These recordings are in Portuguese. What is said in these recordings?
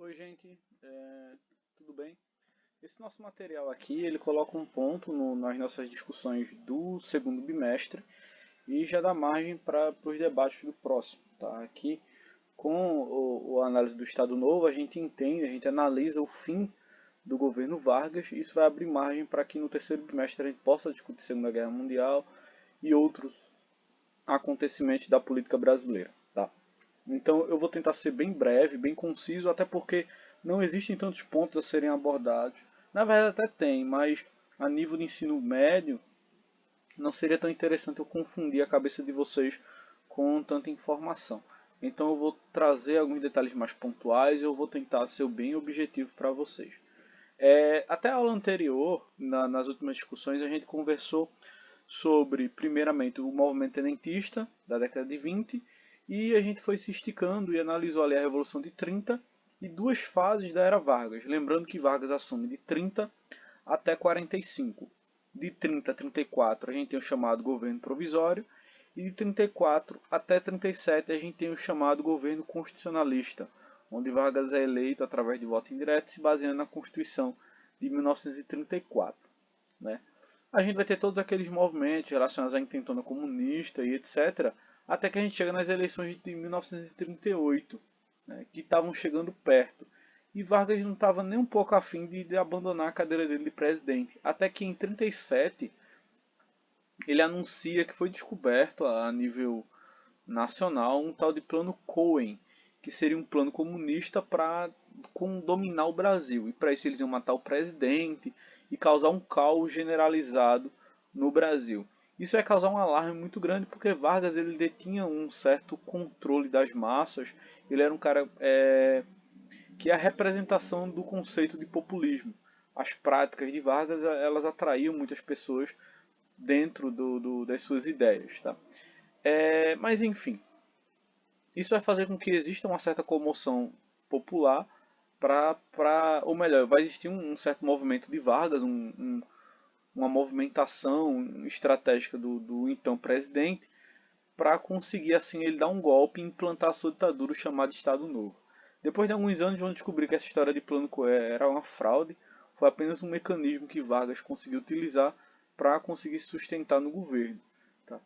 Oi gente, tudo bem? Esse nosso material aqui, ele coloca um ponto nas nossas discussões do segundo bimestre e já dá margem para os debates do próximo. Tá? Aqui, com a análise do Estado Novo, a gente entende, a gente analisa o fim do governo Vargas e isso vai abrir margem para que no terceiro bimestre a gente possa discutir Segunda Guerra Mundial e outros acontecimentos da política brasileira. Tá? Então eu vou tentar ser bem breve, bem conciso, até porque não existem tantos pontos a serem abordados. Na verdade até tem, mas a nível de ensino médio não seria tão interessante eu confundir a cabeça de vocês com tanta informação. Então eu vou trazer alguns detalhes mais pontuais e eu vou tentar ser bem objetivo para vocês. Até a aula anterior, nas últimas discussões, a gente conversou sobre, primeiramente, o movimento tenentista da década de 20 e a gente foi se esticando e analisou ali a Revolução de 30 e duas fases da Era Vargas. Lembrando que Vargas assume de 30 até 45. De 30 a 34 a gente tem o chamado governo provisório e de 34 até 37 a gente tem o chamado governo constitucionalista, onde Vargas é eleito através de voto indireto, se baseando na Constituição de 1934. Né? A gente vai ter todos aqueles movimentos relacionados à intentona comunista e etc., até que a gente chega nas eleições de 1938, né, que estavam chegando perto. E Vargas não estava nem um pouco afim de abandonar a cadeira dele de presidente. Até que em 37 ele anuncia que foi descoberto a nível nacional um tal de plano Cohen, que seria um plano comunista para dominar o Brasil. E para isso eles iam matar o presidente e causar um caos generalizado no Brasil. Isso vai causar um alarme muito grande porque Vargas ele detinha um certo controle das massas. Ele era um cara que é a representação do conceito de populismo. As práticas de Vargas elas atraíam muitas pessoas dentro das suas ideias. Tá? Mas enfim, isso vai fazer com que exista uma certa comoção popular ou melhor, vai existir um certo movimento de Vargas, uma movimentação estratégica do então presidente para conseguir assim ele dar um golpe e implantar a sua ditadura chamada Estado Novo. Depois de alguns anos vão descobrir que essa história de plano Cohen era uma fraude, foi apenas um mecanismo que Vargas conseguiu utilizar para conseguir se sustentar no governo. Tá?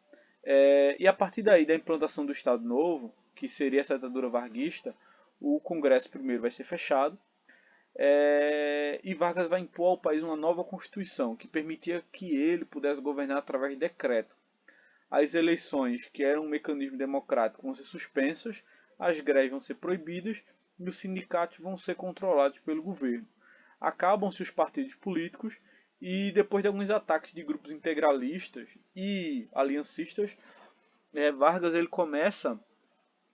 E a partir daí da implantação do Estado Novo, que seria essa ditadura varguista, o Congresso primeiro vai ser fechado e Vargas vai impor ao país uma nova Constituição que permitia que ele pudesse governar através de decreto. As eleições, que eram um mecanismo democrático, vão ser suspensas, as greves vão ser proibidas e os sindicatos vão ser controlados pelo governo. Acabam-se os partidos políticos e depois de alguns ataques de grupos integralistas e aliancistas, Vargas ele começa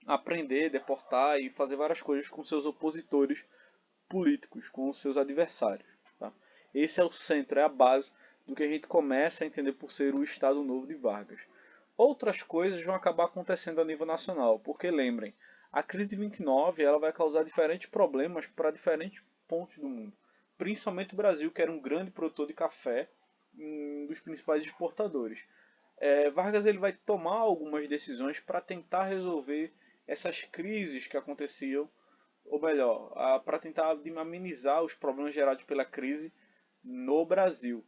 a prender, deportar e fazer várias coisas com seus opositores políticos, com os seus adversários. Tá? Esse é o centro, é a base do que a gente começa a entender por ser o Estado Novo de Vargas. Outras coisas vão acabar acontecendo a nível nacional, porque lembrem, a crise de 29 ela vai causar diferentes problemas para diferentes pontos do mundo. Principalmente o Brasil, que era um grande produtor de café, um dos principais exportadores. Vargas ele vai tomar algumas decisões para tentar resolver essas crises que aconteciam, ou melhor, para tentar amenizar os problemas gerados pela crise no Brasil.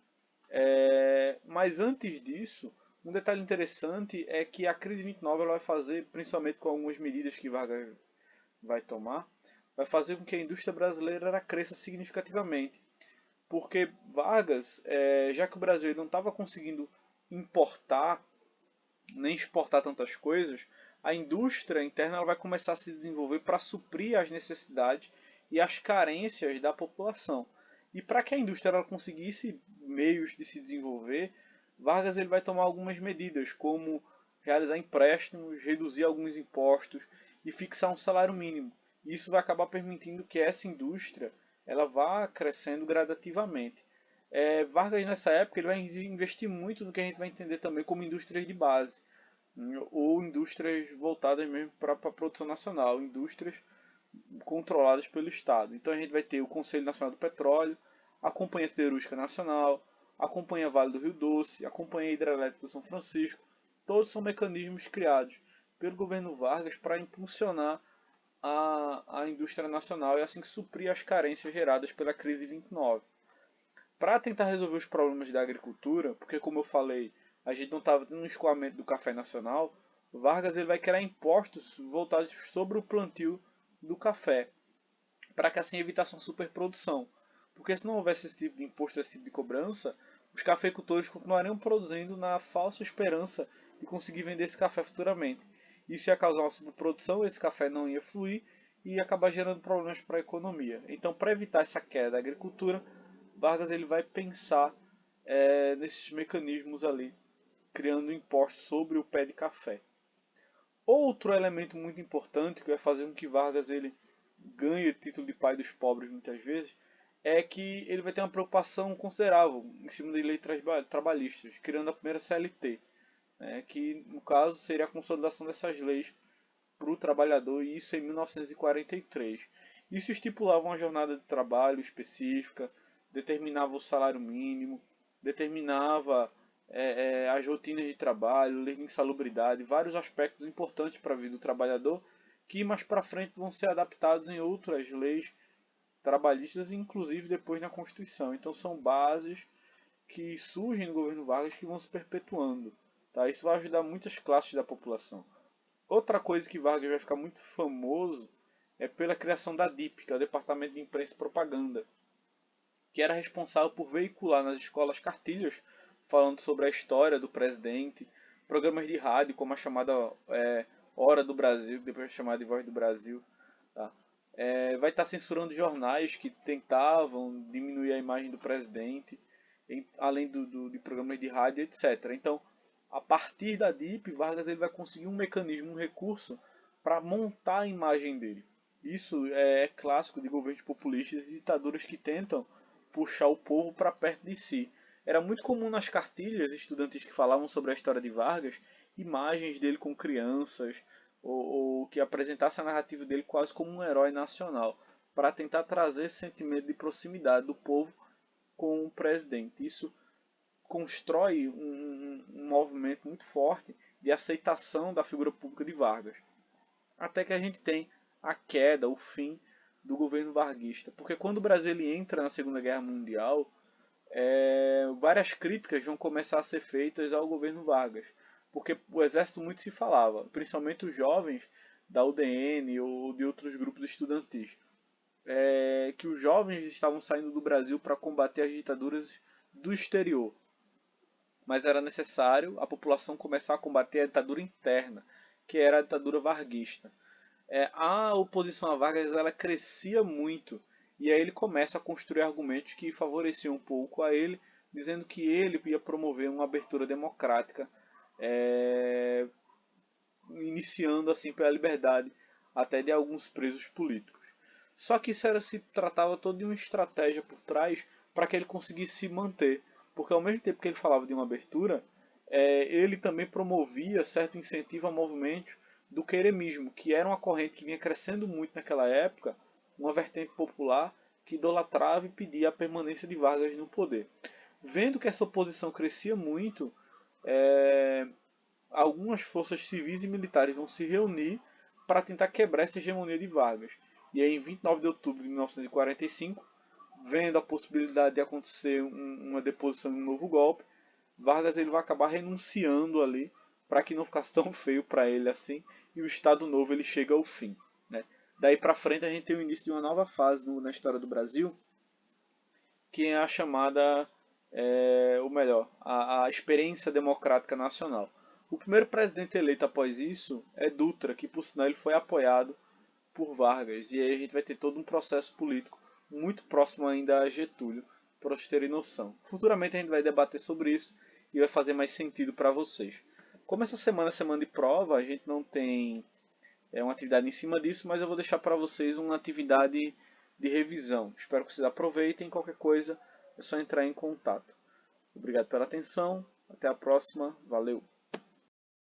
Mas antes disso, um detalhe interessante é que a crise de 29 ela vai fazer, principalmente com algumas medidas que Vargas vai tomar, vai fazer com que a indústria brasileira cresça significativamente. Porque Vargas, já que o Brasil não estava conseguindo importar nem exportar tantas coisas, a indústria interna ela vai começar a se desenvolver para suprir as necessidades e as carências da população. E para que a indústria ela conseguisse meios de se desenvolver, Vargas ele vai tomar algumas medidas, como realizar empréstimos, reduzir alguns impostos e fixar um salário mínimo. Isso vai acabar permitindo que essa indústria ela vá crescendo gradativamente. Vargas nessa época ele vai investir muito no que a gente vai entender também como indústrias de base, ou indústrias voltadas mesmo para a produção nacional, indústrias controladas pelo Estado. Então a gente vai ter o Conselho Nacional do Petróleo, a Companhia Siderúrgica Nacional, a Companhia Vale do Rio Doce, a Companhia Hidrelétrica do São Francisco. Todos são mecanismos criados pelo governo Vargas para impulsionar a indústria nacional e assim suprir as carências geradas pela crise de 29. Para tentar resolver os problemas da agricultura, porque como eu falei, a gente não estava tendo um escoamento do café nacional, Vargas ele vai criar impostos voltados sobre o plantio do café, para que assim evitasse uma superprodução. Porque se não houvesse esse tipo de imposto, esse tipo de cobrança, os cafeicultores continuariam produzindo na falsa esperança de conseguir vender esse café futuramente. Isso ia causar uma superprodução, esse café não ia fluir e ia acabar gerando problemas para a economia. Então, para evitar essa queda da agricultura, Vargas ele vai pensar nesses mecanismos ali, criando impostos sobre o pé de café. Outro elemento muito importante que vai fazer com que Vargas ele ganhe o título de pai dos pobres muitas vezes é que ele vai ter uma preocupação considerável em cima das leis trabalhistas, criando a primeira CLT, né, que no caso seria a consolidação dessas leis para o trabalhador, e isso em 1943. Isso estipulava uma jornada de trabalho específica, determinava o salário mínimo, determinava as rotinas de trabalho, lei de insalubridade, vários aspectos importantes para a vida do trabalhador que mais para frente vão ser adaptados em outras leis trabalhistas, inclusive depois na Constituição. Então são bases que surgem no governo Vargas que vão se perpetuando. Tá? Isso vai ajudar muitas classes da população. Outra coisa que Vargas vai ficar muito famoso é pela criação da DIP, que é o Departamento de Imprensa e Propaganda, que era responsável por veicular nas escolas cartilhas falando sobre a história do presidente, programas de rádio como a chamada Hora do Brasil, depois chamada de Voz do Brasil. Tá? Vai estar censurando jornais que tentavam diminuir a imagem do presidente, além de programas de rádio, etc. Então, a partir da DIP, Vargas ele vai conseguir um mecanismo, um recurso para montar a imagem dele. Isso é clássico de governos populistas e ditaduras que tentam puxar o povo para perto de si. Era muito comum nas cartilhas estudantes que falavam sobre a história de Vargas, imagens dele com crianças, ou que apresentasse a narrativa dele quase como um herói nacional, para tentar trazer esse sentimento de proximidade do povo com o presidente. Isso constrói um movimento muito forte de aceitação da figura pública de Vargas. Até que a gente tem a queda, o fim do governo varguista. Porque quando o Brasil ele entra na Segunda Guerra Mundial, várias críticas vão começar a ser feitas ao governo Vargas. Porque o exército muito se falava, principalmente os jovens da UDN ou de outros grupos estudantis, que os jovens estavam saindo do Brasil para combater as ditaduras do exterior. Mas era necessário a população começar a combater a ditadura interna, que era a ditadura varguista. A oposição a Vargas ela crescia muito, e aí ele começa a construir argumentos que favoreciam um pouco a ele, dizendo que ele ia promover uma abertura democrática, iniciando assim pela liberdade até de alguns presos políticos. Só que isso se tratava todo de uma estratégia por trás para que ele conseguisse se manter, porque ao mesmo tempo que ele falava de uma abertura, ele também promovia certo incentivo a movimentos do queremismo, que era uma corrente que vinha crescendo muito naquela época, uma vertente popular que idolatrava e pedia a permanência de Vargas no poder. Vendo que essa oposição crescia muito, algumas forças civis e militares vão se reunir para tentar quebrar essa hegemonia de Vargas. E aí, em 29 de outubro de 1945, vendo a possibilidade de acontecer uma deposição de um novo golpe, Vargas ele vai acabar renunciando ali para que não ficasse tão feio para ele assim, e o Estado Novo ele chega ao fim. Né? Daí para frente a gente tem o início de uma nova fase na história do Brasil, que é a chamada, ou melhor, a experiência democrática nacional. O primeiro presidente eleito após isso é Dutra, que por sinal ele foi apoiado por Vargas, e aí a gente vai ter todo um processo político muito próximo ainda a Getúlio, para vocês terem noção. Futuramente a gente vai debater sobre isso e vai fazer mais sentido para vocês. Como essa semana é semana de prova, a gente não tem uma atividade em cima disso, mas eu vou deixar para vocês uma atividade de revisão. Espero que vocês aproveitem. Qualquer coisa é só entrar em contato. Obrigado pela atenção. Até a próxima. Valeu!